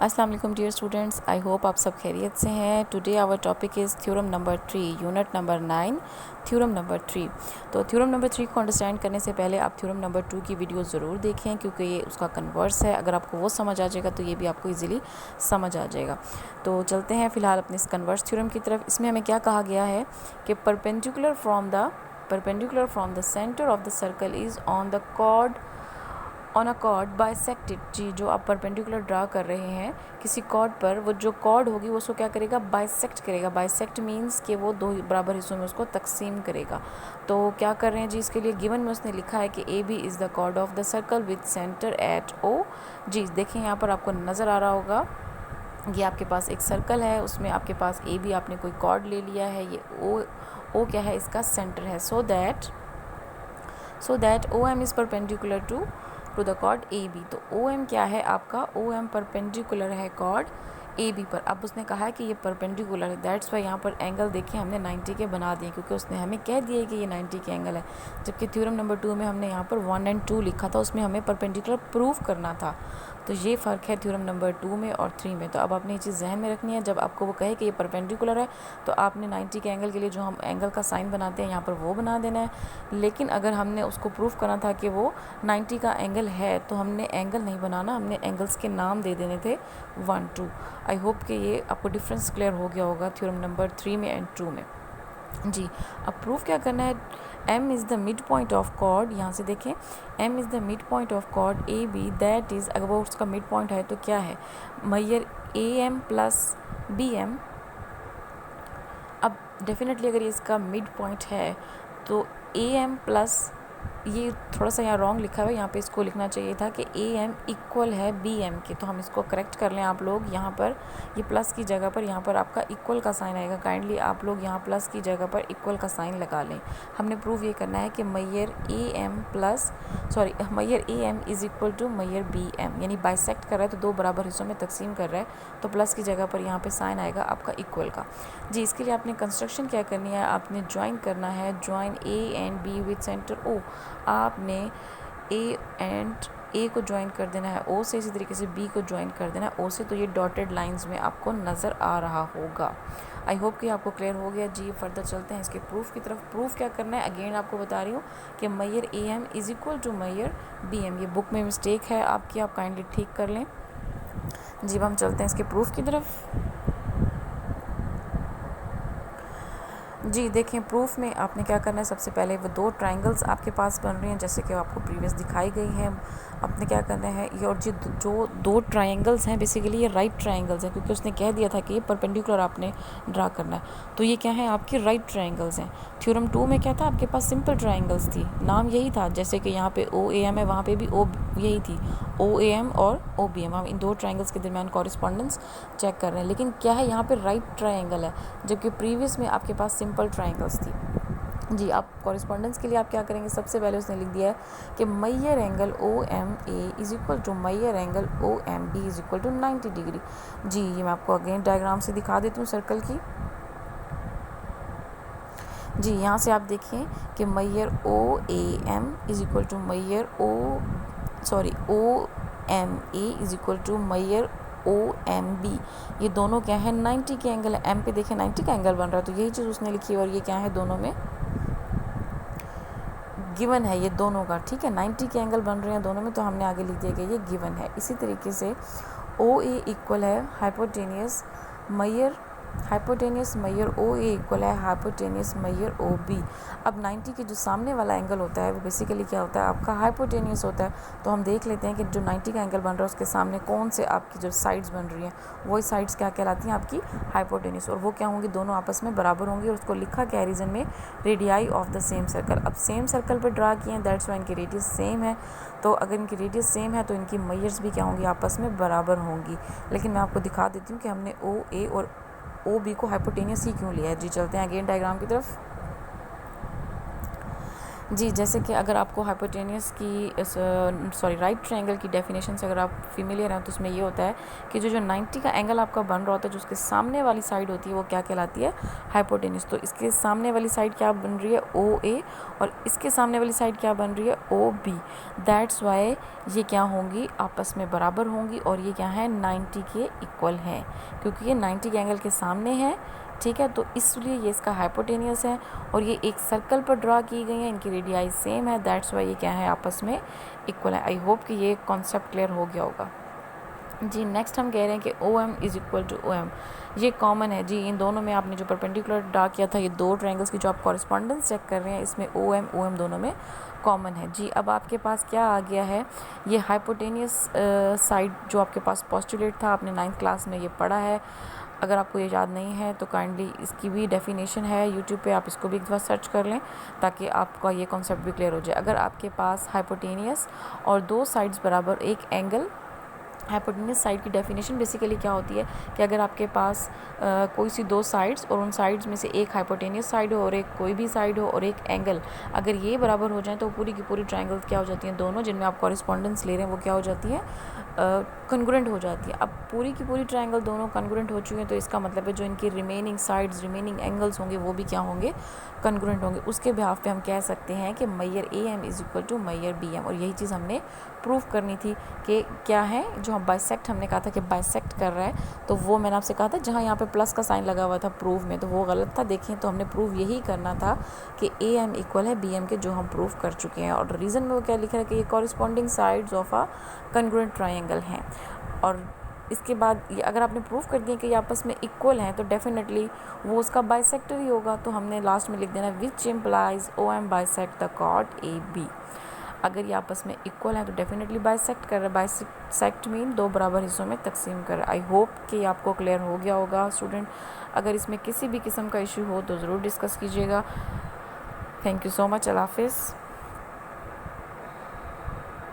अस्सलाम वालेकुम dear students, I hope आप सब खैरियत से हैं। Today our topic is theorem number 3, unit number 9, theorem number 3। तो थ्योरम नंबर 3 को अंडरस्टैंड करने से पहले आप थ्योरम नंबर 2 की वीडियो ज़रूर देखें, क्योंकि ये उसका कन्वर्स है। अगर आपको वो समझ आ जाएगा तो ये भी आपको ईजिली समझ आ जाएगा। तो चलते हैं फ़िलहाल अपने इस कन्वर्स थ्योरम की तरफ। इसमें हमें क्या कहा गया है कि perpendicular from the centre of the circle is on the chord on a chord bisected. जी, जो आप परपेंडिकुलर ड्रा कर रहे हैं किसी कॉर्ड पर, वो जो कॉर्ड होगी वो उसको क्या करेगा, बाइसेक्ट करेगा। बाइसेक्ट मीन्स कि वो दो बराबर हिस्सों में उसको तकसीम करेगा। तो क्या कर रहे हैं जी, इसके लिए गिवन में उसने लिखा है कि A B is the chord of the circle with centre at O. जी देखें, यहाँ पर आपको नज़र आ रहा होगा, ये आपके पास एक सर्कल है, उसमें आपके पास ए बी आपने कोई कॉर्ड ले लिया है, ये ओ क्या है, इसका सेंटर है। So that O M is perpendicular to the chord A B. तो ओ एम क्या है आपका, ओ एम परपेंडिकुलर है कॉर्ड ए बी पर। अब उसने कहा है कि ये परपेंडिकुलर है, दैट्स वाई यहाँ पर एंगल देखिए हमने 90 के बना दिए, क्योंकि उसने हमें कह दिया कि ये 90 के एंगल है। जबकि थ्योरम नंबर 2 में हमने यहाँ पर 1 और 2 लिखा था, उसमें हमें परपेंडिकुलर प्रूफ करना था। तो ये फ़र्क है थ्योरम नंबर 2 में और 3 में। तो अब आपने ये चीज़ जहन में रखनी है, जब आपको वो कहे कि ये परपेंडिकुलर है तो आपने 90 के एंगल के लिए जो हम एंगल का साइन बनाते हैं यहाँ पर वो बना देना है। लेकिन अगर हमने उसको प्रूफ करना था कि वो 90 का एंगल है तो हमने एंगल नहीं बनाना, हमने एंगल्स के नाम दे देने थे 1, 2। आई होप कि ये आपको डिफरेंस क्लियर हो गया होगा थ्योरम नंबर 3 में एंड 2 में। जी, अब प्रूफ क्या करना है, m is the mid point of chord, यहाँ से देखें m is the mid point of chord A B, that is, अगर वो उसका मिड पॉइंट है तो क्या है, measure A M plus B M. अब डेफिनेटली अगर ये इसका मिड पॉइंट है तो ए एम प्लस, ये थोड़ा सा यहाँ रॉन्ग लिखा हुआ है, यहाँ पे इसको लिखना चाहिए था कि ए एम इक्वल है बी एम के। तो हम इसको करेक्ट कर लें आप लोग, यहाँ पर ये प्लस की जगह पर यहाँ पर आपका इक्वल का साइन आएगा। काइंडली आप लोग यहाँ प्लस की जगह पर इक्वल का साइन लगा लें। हमने प्रूव ये करना है कि measure A M is equal to measure B M, यानी बाइसेक्ट कर रहा है तो दो बराबर हिस्सों में तकसीम कर रहा है, तो प्लस की जगह पर यहाँ पर साइन आएगा आपका इक्वल का। जी, इसके लिए आपने कंस्ट्रक्शन क्या करनी है, आपने ज्वाइन करना है, join A and B with centre O. आपने ए को ज्वाइन कर देना है ओ से, इसी तरीके से बी को ज्वाइन कर देना है ओ से। तो ये डॉटेड लाइंस में आपको नज़र आ रहा होगा। आई होप कि आपको क्लियर हो गया। जी, फर्दर चलते हैं इसके प्रूफ की तरफ। प्रूफ क्या करना है, अगेन आपको बता रही हूँ कि measure A M is equal to measure B M. ये बुक में मिस्टेक है आपकी, आप काइंडली ठीक कर लें। जी, अब हम चलते हैं इसके प्रूफ की तरफ। जी देखें, प्रूफ में आपने क्या करना है, सबसे पहले वो दो ट्रायंगल्स आपके पास बन रहे हैं जैसे कि आपको प्रीवियस दिखाई गई हैं। आपने क्या करना है, ये और जो दो ट्रायंगल्स हैं बेसिकली ये राइट ट्रायंगल्स हैं, क्योंकि उसने कह दिया था कि ये परपेंडिकुलर आपने ड्रा करना है। तो ये क्या है, आपके राइट ट्रायंगल्स हैं। थ्योरम 2 में क्या था, आपके पास सिंपल ट्रायंगल्स थी, नाम यही था, जैसे कि यहाँ पे ओ ए एम है, वहाँ पे भी ओ यही थी, ओ ए एम और ओ बी एम। हम इन दो ट्रायंगल्स के दरमियान कॉरेस्पॉन्डेंस चेक कर रहे हैं। लेकिन क्या है, यहाँ पे राइट ट्रायंगल है, जबकि प्रीवियस में आपके पास सिंपल ट्रायंगल्स थी। जी, आप कॉरेस्पॉन्डेंस के लिए आप क्या करेंगे, सबसे पहले उसने लिख दिया है कि measure angle O M A is equal to measure angle O M B is equal to 90 degree. जी, ये मैं आपको अगेन डायग्राम से दिखा देती हूँ सर्कल की। जी, यहाँ से आप देखिए कि measure O A M is equal to measure O M A is equal to measure O M B. ये दोनों क्या है, 90 के एंगल है। एम पे देखें 90 का एंगल बन रहा है, तो यही चीज़ उसने लिखी है, और ये क्या है, दोनों में गिवन है ये दोनों का, ठीक है, 90 के एंगल बन रहे हैं दोनों में, तो हमने आगे लिख दिया कि ये गिवन है। इसी तरीके से ओ ए इक्वल है हाइपोटेनियस मैयर ओ ए इक्वल है हाइपोटेनियस मैयर ओ बी। अब 90 के जो सामने वाला एंगल होता है वो बेसिकली क्या होता है, आपका हाइपोटेनियस होता है। तो हम देख लेते हैं कि जो 90 का एंगल बन रहा है उसके सामने कौन से आपकी जो साइड्स बन रही हैं, वही साइड्स क्या कहलाती हैं, आपकी हाइपोटेनियस। और वो क्या होंगी, दोनों आपस में बराबर होंगी। और उसको लिखा क्या है रीजन में, radii of the same circle. अब सेम सर्कल पर ड्रा किए हैं, दैट्स वाई इनकी रेडियस सेम है। तो अगर इनकी रेडियस सेम है तो इनकी मैयर्स भी क्या होंगी, आपस में बराबर होंगी। लेकिन मैं आपको दिखा देती हूँ कि हमने ओ ए और ओ बी को हाइपोटेनियस ही क्यों लिया है। जी, चलते हैं अगेन डायग्राम की तरफ। जी, जैसे कि अगर आपको हाइपोटेनियस की राइट ट्रायंगल की डेफिनेशन से अगर आप फेमिलियर हैं तो उसमें ये होता है कि जो 90 का एंगल आपका बन रहा होता है, जो उसके सामने वाली साइड होती है वो क्या कहलाती है, हाइपोटेनियस। तो इसके सामने वाली साइड क्या बन रही है, ओ ए, और इसके सामने वाली साइड क्या बन रही है, ओ बी। दैट्स वाई ये क्या होंगी, आपस में बराबर होंगी और ये क्या है, 90 के इक्वल है, क्योंकि ये 90 के एंगल के सामने है। ठीक है, तो इसलिए ये इसका हाइपोटेनियस है और ये एक सर्कल पर ड्रा की गई है, इनकी रेडियाई सेम है, दैट्स वाई ये क्या है, आपस में इक्वल है। आई होप कि ये कॉन्सेप्ट क्लियर हो गया होगा। जी, नेक्स्ट हम कह रहे हैं कि O M is equal to O M, ये कॉमन है। जी, इन दोनों में आपने जो परपेंडिकुलर ड्रा किया था, ये दो ट्रायंगल्स की जो आप कॉरेस्पॉन्डेंस चेक कर रहे हैं, इसमें ओ एम दोनों में कॉमन है। जी, अब आपके पास क्या आ गया है, ये हाइपोटेनियस साइड जो आपके पास पोस्टुलेट था, आपने 9th क्लास में ये पढ़ा है। अगर आपको ये याद नहीं है तो काइंडली इसकी भी डेफिनेशन है यूट्यूब पे, आप इसको भी एक बार सर्च कर लें ताकि आपका ये कॉन्सेप्ट भी क्लियर हो जाए। अगर आपके पास हाइपोटेनियस और दो साइड्स बराबर एक एंगल, हाइपोटेनियस साइड की डेफिनेशन बेसिकली क्या होती है कि अगर आपके पास कोई सी दो साइड्स और उन साइड्स में से एक हाइपोटेनियस साइड हो और एक कोई भी साइड हो और एक एंगल, अगर ये बराबर हो जाए तो पूरी की पूरी ट्रायंगल क्या हो जाती हैं, दोनों जिनमें आप कॉरेस्पॉन्डेंस ले रहे हैं वो क्या हो जाती हैं, कॉन्ग्रुएंट हो जाती है। अब पूरी की पूरी ट्रायंगल दोनों कॉन्ग्रुएंट हो चुके हैं तो इसका मतलब है जो इनकी रिमेनिंग साइड्स, रिमेनिंग एंगल्स होंगे वो भी क्या होंगे, कॉन्ग्रुएंट होंगे। उसके बिहाफ पे हम कह सकते हैं कि measure A M is equal to measure B M, और यही चीज़ हमने प्रूव करनी थी कि क्या है, जो हम बाइसेक्ट, हमने कहा था कि बाइसेक्ट कर रहा है, तो वो मैंने आपसे कहा था जहाँ यहाँ पे प्लस का साइन लगा हुआ था प्रूव में, तो वो गलत था। देखें तो हमने प्रूव यही करना था कि ए एम इक्वल है बी एम के, जो हम प्रूव कर चुके हैं। और रीज़न में वो क्या लिखा है कि ये corresponding sides of a congruent triangle हैं। और इसके बाद ये अगर आपने प्रूव कर दिया कि ये आपस में इक्वल हैं तो डेफिनेटली वो उसका बाइसेक्टर ही होगा। तो हमने लास्ट में लिख देना which implies O M bisect the chord A B. अगर ये आपस में इक्वल है तो डेफिनेटली बाइसेक्ट कर रहा है। बाइसेक्ट मीन दो बराबर हिस्सों में तकसीम कर रहा है। आई होप कि आपको क्लियर हो गया होगा स्टूडेंट। अगर इसमें किसी भी किस्म का इशू हो तो ज़रूर डिस्कस कीजिएगा। Thank you so much. अल्लाह हाफिज़।